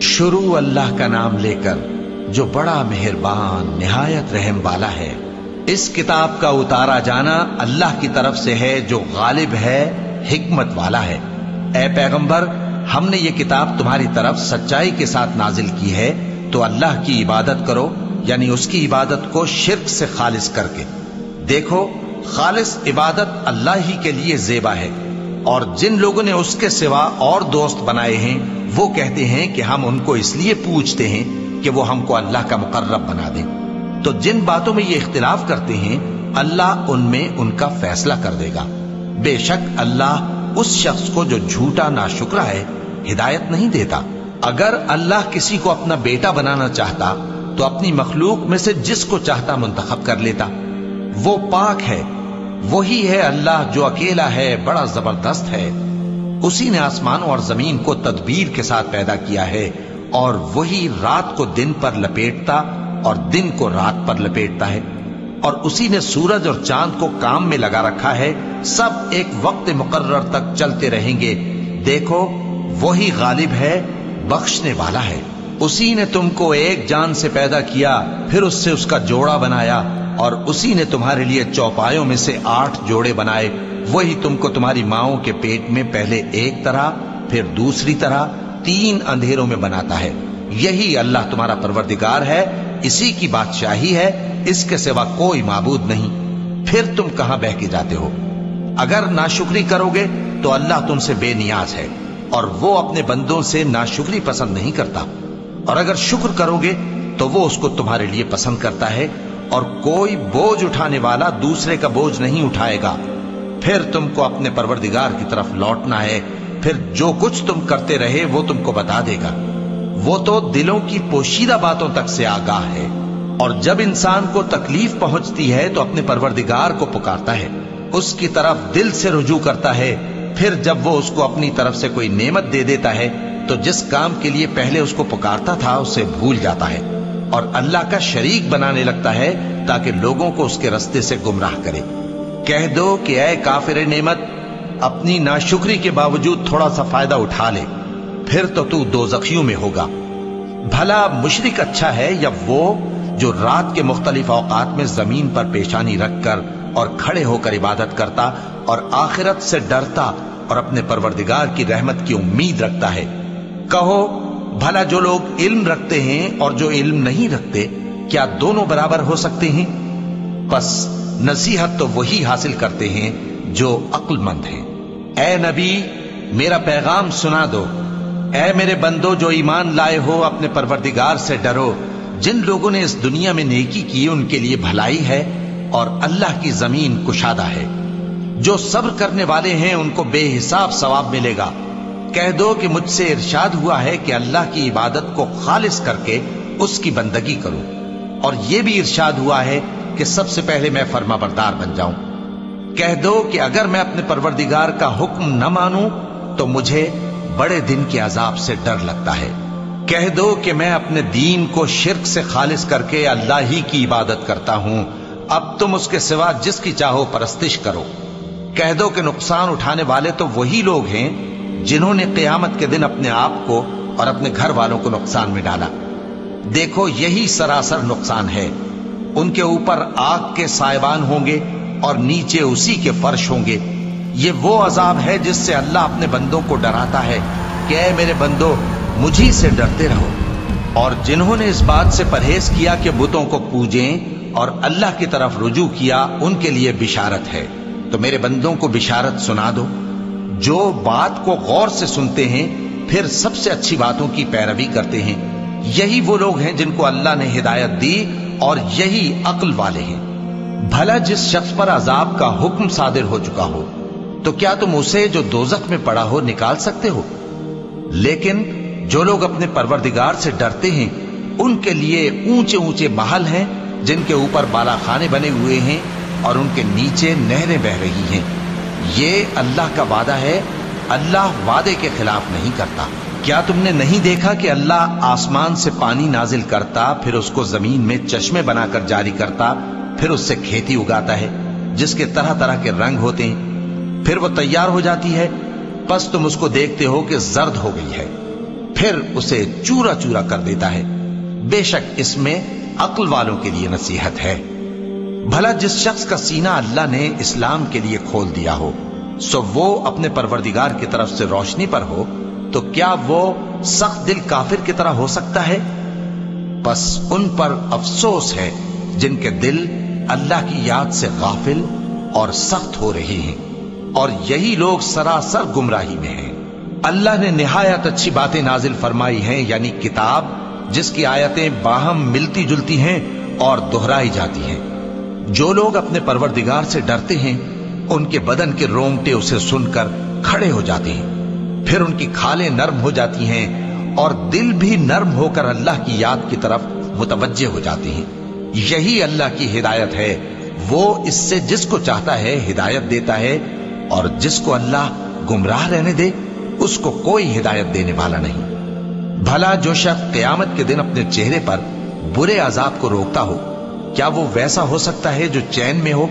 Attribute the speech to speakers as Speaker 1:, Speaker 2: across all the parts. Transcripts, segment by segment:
Speaker 1: शुरू अल्लाह का नाम लेकर जो बड़ा मेहरबान निहायत रहम वाला है। इस किताब का उतारा जाना अल्लाह की तरफ से है जो गालिब है, हिकमत वाला है। ए पैगंबर, हमने ये किताब तुम्हारी तरफ सच्चाई के साथ नाजिल की है, तो अल्लाह की इबादत करो, यानी उसकी इबादत को शिर्क से खालिस करके। देखो, खालिस इबादत अल्लाह ही के लिए ज़ेबा है, और जिन लोगों ने उसके सिवा और दोस्त बनाए हैं वो कहते हैं कि हम उनको इसलिए पूछते हैं कि वो हमको अल्लाह का मुकर्रब बना दें। तो जिन बातों में ये इख्तिलाफ करते हैं अल्लाह उनमें उनका फैसला कर देगा। बेशक अल्लाह उस शख्स को जो झूठा नाशुक्र है हिदायत नहीं देता। अगर अल्लाह किसी को अपना बेटा बनाना चाहता तो अपनी मखलूक में से जिसको चाहता मुंतखब कर लेता। वो पाक है, वही है अल्लाह जो अकेला है, बड़ा जबरदस्त है। उसी ने आसमानों और जमीन को तदबीर के साथ पैदा किया है, और वही रात को दिन पर लपेटता और दिन को रात पर लपेटता है। और उसी ने सूरज और चांद को काम में लगा रखा है, सब एक वक्त मुकर्रर तक चलते रहेंगे। देखो, वही गालिब है, बख्शने वाला है। उसी ने तुमको एक जान से पैदा किया, फिर उससे उसका जोड़ा बनाया, और उसी ने तुम्हारे लिए चौपायों में से 8 जोड़े बनाए। वही तुमको तुम्हारी माओं के पेट में पहले एक तरह, फिर दूसरी तरह, 3 अंधेरों में बनाता है। यही अल्लाह तुम्हारा परवरदिगार है, इसी की बादशाही है, इसके सिवा कोई माबूद नहीं। फिर तुम कहां बह के जाते हो? अगर नाशुक्री करोगे तो अल्लाह तुमसे बेनियाज है, और वो अपने बंदों से नाशुक्री पसंद नहीं करता। और अगर शुक्र करोगे तो वो उसको तुम्हारे लिए पसंद करता है, और कोई बोझ उठाने वाला दूसरे का बोझ नहीं उठाएगा। फिर तुमको अपने परवरदिगार की तरफ लौटना है, फिर जो कुछ तुम करते रहे वो तुमको बता देगा। वो तो दिलों की पोशीदा बातों तक से आगाह है। और जब इंसान को तकलीफ पहुंचती है तो अपने परवरदिगार को पुकारता है, उसकी तरफ दिल से रुजू करता है। फिर जब वो उसको अपनी तरफ से कोई नेमत दे देता है तो जिस काम के लिए पहले उसको पुकारता था उसे भूल जाता है, और अल्लाह का शरीक बनाने लगता है ताकि लोगों को उसके रास्ते से गुमराह करे। कह दो कि ऐ काफिर नेमत, अपनी नाशुक्री के बावजूद थोड़ा सा फायदा उठा ले, फिर तो तू दोज़खियों में होगा। भला मुशरिक अच्छा है या वो जो रात के मुख्तलिफ औकात में जमीन पर पेशानी रखकर और खड़े होकर इबादत करता और आखिरत से डरता और अपने परवरदिगार की रहमत की उम्मीद रखता है। कहो, भला जो लोग इल्म रखते हैं और जो इल्म नहीं रखते, क्या दोनों बराबर हो सकते हैं? बस नसीहत तो वही हासिल करते हैं जो अक्लमंद हैं। ए नबी, मेरा पैगाम सुना दो। ए मेरे बंदो जो ईमान लाए हो, अपने परवरदिगार से डरो। जिन लोगों ने इस दुनिया में नेकी की उनके लिए भलाई है, और अल्लाह की जमीन कुशादा है। जो सब्र करने वाले हैं उनको बेहिसाब सवाब मिलेगा। कह दो कि मुझसे इरशाद हुआ है कि अल्लाह की इबादत को खालिस करके उसकी बंदगी करूं, और यह भी इरशाद हुआ है कि सबसे पहले मैं फर्माबरदार बन जाऊं। कह दो कि अगर मैं अपने परवरदिगार का हुक्म न मानूं तो मुझे बड़े दिन के अजाब से डर लगता है। कह दो कि मैं अपने दीन को शिर्क से खालिस करके अल्लाह ही की इबादत करता हूं, अब तुम उसके सिवा जिसकी चाहो परस्तिश करो। कह दो कि नुकसान उठाने वाले तो वही लोग हैं जिन्होंने क़यामत के दिन अपने आप को और अपने घर वालों को नुकसान में डाला। देखो, यही सरासर नुकसान है। उनके ऊपर आग के साइबान होंगे और नीचे उसी के फर्श होंगे। ये वो अजाब है जिससे अल्लाह अपने बंदों को डराता है कि ऐ मेरे बंदो, मुझी से डरते रहो। और जिन्होंने इस बात से परहेज किया कि बुतों को पूजें और अल्लाह की तरफ रुजू किया, उनके लिए बिशारत है। तो मेरे बंदों को बिशारत सुना दो जो बात को गौर से सुनते हैं, फिर सबसे अच्छी बातों की पैरवी करते हैं। यही वो लोग हैं जिनको अल्लाह ने हिदायत दी, और यही अक्ल वाले हैं। भला जिस शख्स पर अजाब का हुक्म सादिर हो चुका हो, तो क्या तुम उसे जो दोजख में पड़ा हो निकाल सकते हो? लेकिन जो लोग अपने परवरदिगार से डरते हैं उनके लिए ऊंचे ऊंचे महल हैं जिनके ऊपर बालाखाने बने हुए हैं और उनके नीचे नहरें बह रही हैं। ये अल्लाह का वादा है, अल्लाह वादे के खिलाफ नहीं करता। क्या तुमने नहीं देखा कि अल्लाह आसमान से पानी नाजिल करता, फिर उसको जमीन में चश्मे बनाकर जारी करता, फिर उससे खेती उगाता है जिसके तरह तरह के रंग होते हैं, फिर वो तैयार हो जाती है, बस तुम उसको देखते हो कि जर्द हो गई है, फिर उसे चूरा चूरा कर देता है। बेशक इसमें अक्ल वालों के लिए नसीहत है। भला जिस शख्स का सीना अल्लाह ने इस्लाम के लिए खोल दिया हो, सो वो अपने परवरदिगार की तरफ से रोशनी पर हो, तो क्या वो सख्त दिल काफिर की तरह हो सकता है? बस उन पर अफसोस है जिनके दिल अल्लाह की याद से गाफिल और सख्त हो रहे हैं, और यही लोग सरासर गुमराही में हैं। अल्लाह ने निहायत अच्छी बातें नाजिल फरमाई हैं, यानी किताब जिसकी आयतें बाहम मिलती जुलती हैं और दोहराई जाती हैं। जो लोग अपने परवरदिगार से डरते हैं, उनके बदन के रोंगटे उसे सुनकर खड़े हो जाते हैं, फिर उनकी खालें नर्म हो जाती हैं और दिल भी नर्म होकर अल्लाह की याद की तरफ मुतवज्जे हो जाते हैं। यही अल्लाह की हिदायत है। वो इससे जिसको चाहता है हिदायत देता है, और जिसको अल्लाह गुमराह रहने दे उसको कोई हिदायत देने वाला नहीं। भला जो शख्स क़यामत के दिन अपने चेहरे पर बुरे अजाब को रोकता हो, क्या वो वैसा हो सकता है जो चैन में हो?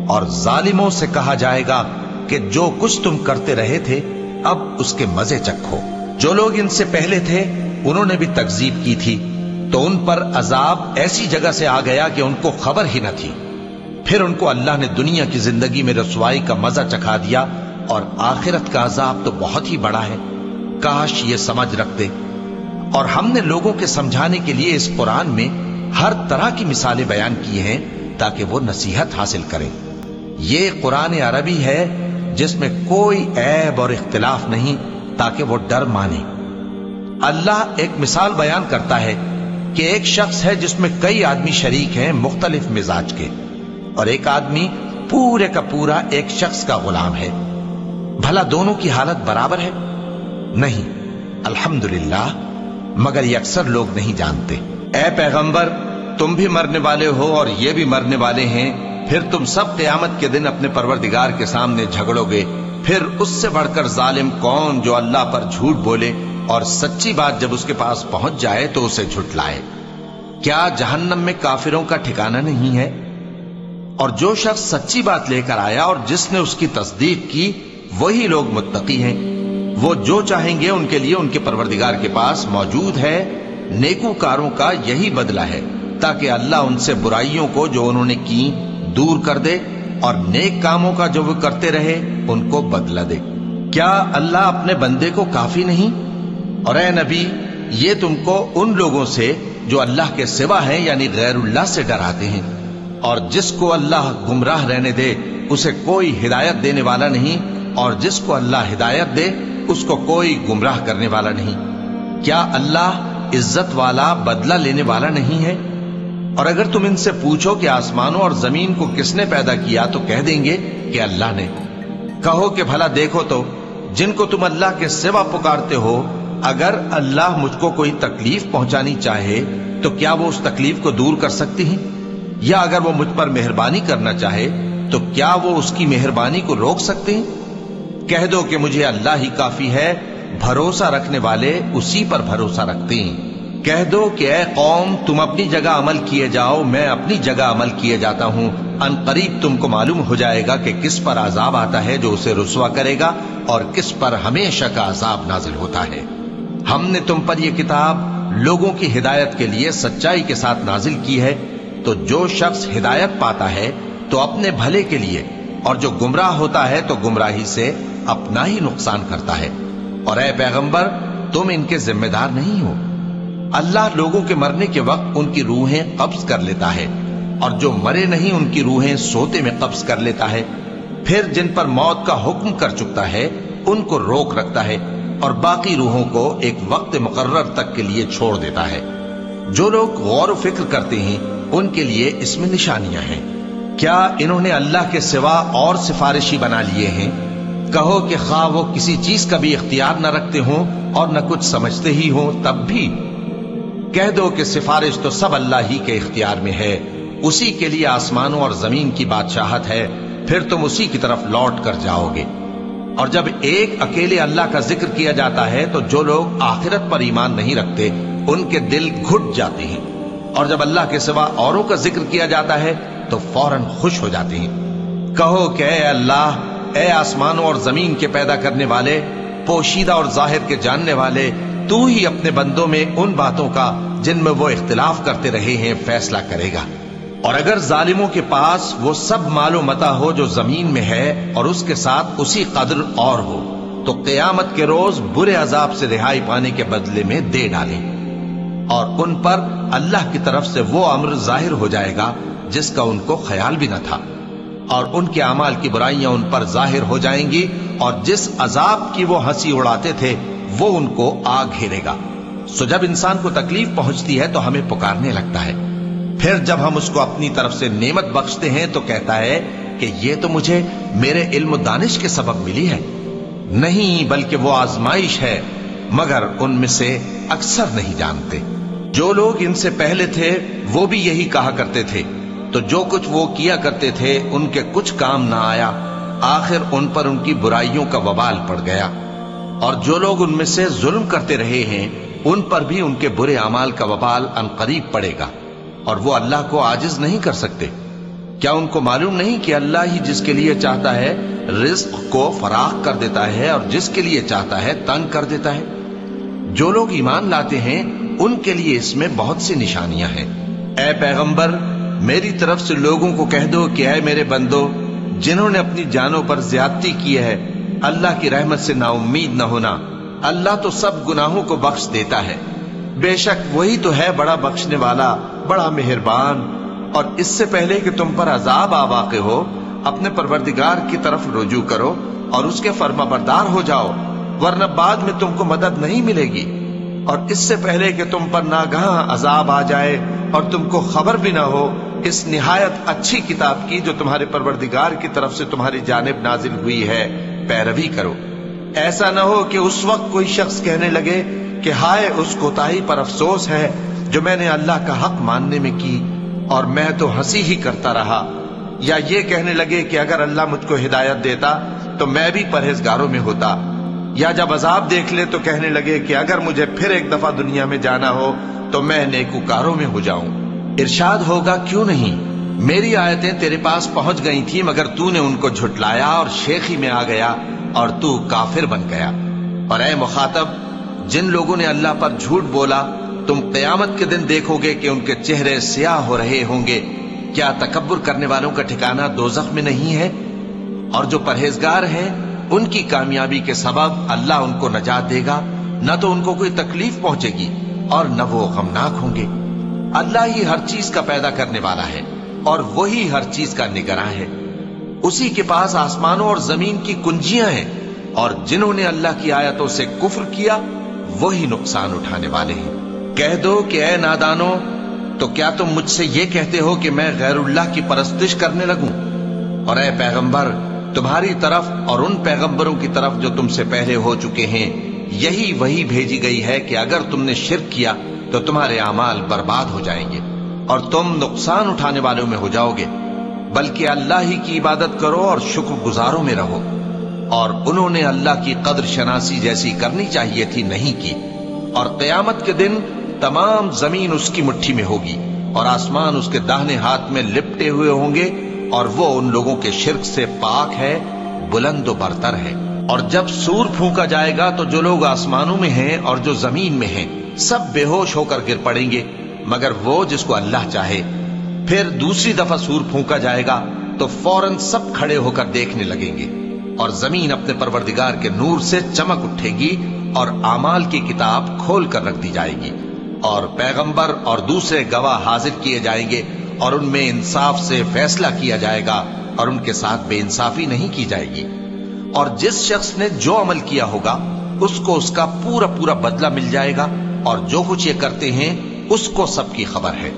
Speaker 1: और जालिमों से कहा जाएगा कि जो कुछ तुम करते रहे थे अब उसके मजे चखो। जो लोग इनसे पहले थे उन्होंने भी तकजीब की थी, तो उन पर अजाब ऐसी जगह से आ गया कि उनको खबर ही न थी। फिर उनको अल्लाह ने दुनिया की जिंदगी में रसवाई का मजा चखा दिया, और आखिरत का अजाब तो बहुत ही बड़ा है। काश ये समझ रखते। और हमने लोगों के समझाने के लिए इस कुरान में हर तरह की मिसालें बयान की हैं ताकि वो नसीहत हासिल करें। ये कुरान अरबी है जिसमें कोई ऐब और इख्तिलाफ नहीं, ताकि वो डर माने। अल्लाह एक मिसाल बयान करता है कि एक शख्स है जिसमें कई आदमी शरीक हैं मुख्तलिफ मिजाज के, और एक आदमी पूरे का पूरा एक शख्स का गुलाम है। भला दोनों की हालत बराबर है? नहीं, अल्हम्दुलिल्लाह, मगर ये अक्सर लोग नहीं जानते। ऐ पैगंबर, तुम भी मरने वाले हो और ये भी मरने वाले हैं। फिर तुम सब क़यामत के दिन अपने परवरदिगार के सामने झगड़ोगे। फिर उससे बढ़कर जालिम कौन जो अल्लाह पर झूठ बोले और सच्ची बात जब उसके पास पहुंच जाए तो उसे झुठलाए। क्या जहन्नम में काफिरों का ठिकाना नहीं है? और जो शख्स सच्ची बात लेकर आया और जिसने उसकी तस्दीक की, वही लोग मुत्तकी हैं। वो जो चाहेंगे उनके लिए उनके परवरदिगार के पास मौजूद है। नेकूकारों का यही बदला है, ताकि अल्लाह उनसे बुराइयों को जो उन्होंने की दूर कर दे, और नेक कामों का जो वो करते रहे उनको बदला दे। क्या अल्लाह अपने बंदे को काफी नहीं? और ए नबी, ये तुमको उन लोगों से जो अल्लाह के सिवा हैं यानी गैरुल्लाह से डराते हैं, और जिसको अल्लाह गुमराह रहने दे उसे कोई हिदायत देने वाला नहीं, और जिसको अल्लाह हिदायत दे उसको कोई गुमराह करने वाला नहीं। क्या अल्लाह इज्जत वाला, बदला लेने वाला नहीं है? और अगर तुम इनसे पूछो कि आसमानों और जमीन को किसने पैदा किया, तो कह देंगे कि अल्लाह ने। कहो कि भला देखो तो, जिनको तुम अल्लाह के सिवा पुकारते हो, अगर अल्लाह मुझको कोई तकलीफ पहुंचानी चाहे तो क्या वो उस तकलीफ को दूर कर सकती हैं? या अगर वो मुझ पर मेहरबानी करना चाहे तो क्या वो उसकी मेहरबानी को रोक सकते हैं? कह दो कि मुझे अल्लाह ही काफी है, भरोसा रखने वाले उसी पर भरोसा रखते हैं। कह दो कि ऐ कौम, तुम अपनी जगह अमल किए जाओ, मैं अपनी जगह अमल किए जाता हूं। अनकरीब तुमको मालूम हो जाएगा कि किस पर अजाब आता है जो उसे रुसवा करेगा, और किस पर हमेशा का अजाब नाजिल होता है। हमने तुम पर यह किताब लोगों की हिदायत के लिए सच्चाई के साथ नाजिल की है, तो जो शख्स हिदायत पाता है तो अपने भले के लिए, और जो गुमराह होता है तो गुमराही से अपना ही नुकसान करता है। और ऐ पैगंबर, तुम इनके जिम्मेदार नहीं हो। अल्लाह लोगों के मरने के वक्त उनकी रूहें कब्ज कर लेता है, और जो मरे नहीं उनकी रूहें सोते में कब्ज कर लेता है। फिर जिन पर मौत का हुक्म कर चुकता है उनको रोक रखता है, और बाकी रूहों को एक वक्त मुकर्रर तक के लिए छोड़ देता है। जो लोग गौर फिक्र करते हैं उनके लिए इसमें निशानियां हैं। क्या इन्होंने अल्लाह के सिवा और सिफारिशी बना लिए हैं? कहो कि खा वो किसी चीज का भी इख्तियार न रखते हों और न कुछ समझते ही हों, तब भी कह दो कि सिफारिश तो सब अल्लाह ही के इख्तियार में है। उसी के लिए आसमानों और जमीन की बादशाहत है, फिर तुम उसी की तरफ लौट कर जाओगे। और जब एक अकेले अल्लाह का जिक्र किया जाता है तो जो लोग आखिरत पर ईमान नहीं रखते उनके दिल घुट जाते हैं, और जब अल्लाह के सिवा औरों का जिक्र किया जाता है तो फौरन खुश हो जाते हैं। कहो कि ऐ अल्लाह, ऐ आसमानों और जमीन के पैदा करने वाले, पोशीदा और जाहिर के जानने वाले, तू ही अपने बंदों में उन बातों का जिनमें वो इख्तिलाफ करते रहे हैं फैसला करेगा। और अगर जालिमों के पास वो सब मालो मता हो जो जमीन में है और उसके साथ उसी कदर और हो, तो क़यामत के रोज बुरे अजाब से रिहाई पाने के बदले में दे डालें। और उन पर अल्लाह की तरफ से वो अम्र जाहिर हो जाएगा जिसका उनको ख्याल भी न था, और उनके अमाल की बुराइयां उन पर जाहिर हो जाएंगी, और जिस अजाब की वो हंसी उड़ाते थे वो उनको आ घेरेगा। सो जब इंसान को तकलीफ पहुंचती है तो हमें पुकारने लगता है, फिर जब हम उसको अपनी तरफ से नेमत बख्शते हैं तो कहता है कि ये तो मुझे मेरे इल्म दानिश के सबब मिली है। नहीं, बल्कि वो आजमाइश है, मगर उनमें से अक्सर नहीं जानते। जो लोग इनसे पहले थे वो भी यही कहा करते थे, तो जो कुछ वो किया करते थे उनके कुछ काम ना आया, आखिर उन पर उनकी बुराइयों का वबाल पड़ गया। और जो लोग उनमें से जुल्म करते रहे हैं उन पर भी उनके बुरे अमाल का वबाल अनकरीब पड़ेगा, और वो अल्लाह को आजिज नहीं कर सकते। क्या उनको मालूम नहीं कि अल्लाह ही जिसके लिए चाहता है रिज्क को फराख कर देता है और जिसके लिए चाहता है तंग कर देता है। जो लोग ईमान लाते हैं उनके लिए इसमें बहुत सी निशानियां हैं। ऐ पैगंबर, मेरी तरफ से लोगों को कह दो कि ऐ मेरे बंदो, जिन्होंने अपनी जानों पर ज्यादती की है, अल्लाह की रहमत से नाउम्मीद न होना। अल्लाह तो सब गुनाहों को बख्श देता है, बेशक वही तो है बड़ा बख्शने वाला, बड़ा मेहरबान। और इससे पहले कि तुम पर अजाब आ वाक़े हो, अपने परवरदिगार की तरफ रुजू करो और उसके फर्माबरदार हो जाओ, वरना बाद में तुमको मदद नहीं मिलेगी। और इससे पहले कि तुम पर नागहां अजाब आ जाए और तुमको खबर भी ना हो, इस निहायत अच्छी किताब की जो तुम्हारे परवरदिगार की तरफ से तुम्हारी जानिब नाजिल हुई है पैरवी करो। ऐसा न हो कि उस वक्त कोई शख्स कहने लगे कि हाय उस कोताही पर अफसोस है जो मैंने अल्लाह का हक मानने में की, और मैं तो हंसी ही करता रहा। या ये कहने लगे कि अगर अल्लाह मुझको हिदायत देता तो मैं भी परहेजगारों में होता। या जब अजाब देख ले तो कहने लगे कि अगर मुझे फिर एक दफा दुनिया में जाना हो तो मैं नेकूकारों में हो जाऊं। इरशाद होगा, क्यों नहीं, मेरी आयतें तेरे पास पहुंच गई थी मगर तूने उनको झुटलाया और शेखी में आ गया और तू काफिर बन गया। और ऐ मुखातब, जिन लोगों ने अल्लाह पर झूठ बोला, तुम क़यामत के दिन देखोगे कि उनके चेहरे स्याह हो रहे होंगे। क्या तकब्बुर करने वालों का ठिकाना दोज़ख में नहीं है? और जो परहेजगार हैं उनकी कामयाबी के सबब अल्लाह उनको नजात देगा, न तो उनको कोई तकलीफ पहुंचेगी और न वो गमनाक होंगे। अल्लाह ही हर चीज का पैदा करने वाला है और वही हर चीज का निगरां है। उसी के पास आसमानों और जमीन की कुंजियां हैं, और जिन्होंने अल्लाह की आयतों से कुफ्र किया वही नुकसान उठाने वाले हैं। कह दो कि ऐ नादानो, तो क्या तुम मुझसे ये कहते हो कि मैं गैरुल्लाह की परस्तिश करने लगूं? और ऐ पैगंबर, तुम्हारी तरफ और उन पैगंबरों की तरफ जो तुमसे पहले हो चुके हैं यही वही भेजी गई है कि अगर तुमने शिर्क किया तो तुम्हारे अमाल बर्बाद हो जाएंगे और तुम नुकसान उठाने वालों में हो जाओगे। बल्कि अल्लाह ही की इबादत करो और शुक्रगुजारों में रहो। और उन्होंने अल्लाह की कद्र शनासी जैसी करनी चाहिए थी, नहीं की। और क़यामत के दिन तमाम जमीन उसकी मुट्ठी में होगी और आसमान उसके दाहिने हाथ में लिपटे हुए होंगे, और वो उन लोगों के शिर्क से पाक है, बुलंद बरतर है। और जब सूर फूंका जाएगा तो जो लोग आसमानों में हैं और जो जमीन में हैं सब बेहोश होकर गिर पड़ेंगे, मगर वो जिसको अल्लाह चाहे। फिर दूसरी दफा सूर फूंका जाएगा तो फौरन सब खड़े होकर देखने लगेंगे, और जमीन अपने परवरदिगार के नूर से चमक उठेगी और आमाल की किताब खोल कर रख दी जाएगी, और पैगंबर और दूसरे गवाह हाजिर किए जाएंगे, और उनमें इंसाफ से फैसला किया जाएगा और उनके साथ बेइंसाफी नहीं की जाएगी। और जिस शख्स ने जो अमल किया होगा उसको उसका पूरा पूरा बदला मिल जाएगा, और जो कुछ ये करते हैं उसको सबकी खबर है।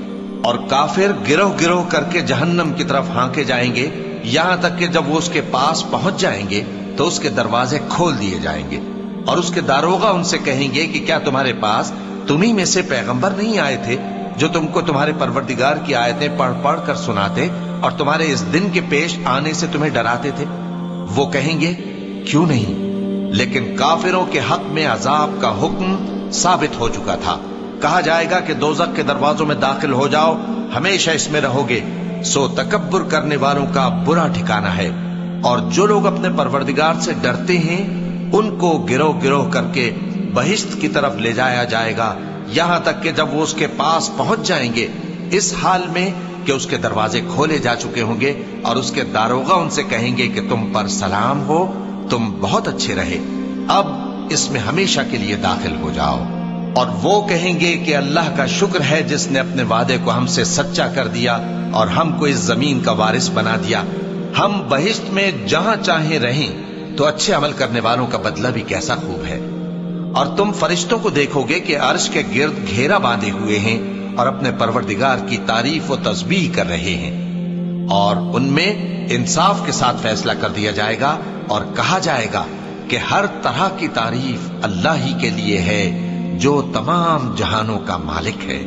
Speaker 1: और काफिर गिरोह गिरोह करके जहन्नम की तरफ हांके जाएंगे, यहां तक कि जब वो उसके पास पहुंच जाएंगे तो उसके दरवाजे खोल दिए जाएंगे, और उसके दारोगा उनसे कहेंगे कि क्या तुम्हारे पास तुम्ही में से पैगंबर नहीं आए थे जो तुमको तुम्हारे परवरदिगार की आयतें पढ़ पढ़ कर सुनाते और तुम्हारे इस दिन के पेश आने से तुम्हें डराते थे? वो कहेंगे, क्यों नहीं, लेकिन काफिरों के हक में अजाब का हुक्म साबित हो चुका था। कहा जाएगा कि दोज़ख के दरवाजों में दाखिल हो जाओ, हमेशा इसमें रहोगे। सो तकब्बुर करने वालों का बुरा ठिकाना है। और जो लोग अपने परवरदिगार से डरते हैं उनको गिरोह गिरोह करके बहिश्त की तरफ ले जाया जाएगा, यहां तक कि जब वो उसके पास पहुंच जाएंगे इस हाल में कि उसके दरवाजे खोले जा चुके होंगे और उसके दारोगा उनसे कहेंगे कि तुम पर सलाम हो, तुम बहुत अच्छे रहे, अब इसमें हमेशा के लिए दाखिल हो जाओ। और वो कहेंगे कि अल्लाह का शुक्र है जिसने अपने वादे को हमसे सच्चा कर दिया और हमको इस जमीन का वारिस बना दिया। हम बहिश्त में जहां चाहे रहें तो अच्छे अमल करने वालों का बदला भी कैसा खूब है। और तुम फरिश्तों को देखोगे कि अर्श के गिर्द घेरा बांधे हुए हैं और अपने परवरदिगार की तारीफ और तस्बीह कर रहे हैं, और उनमें इंसाफ के साथ फैसला कर दिया जाएगा और कहा जाएगा कि हर तरह की तारीफ अल्लाह ही के लिए है जो तमाम जहानों का मालिक है।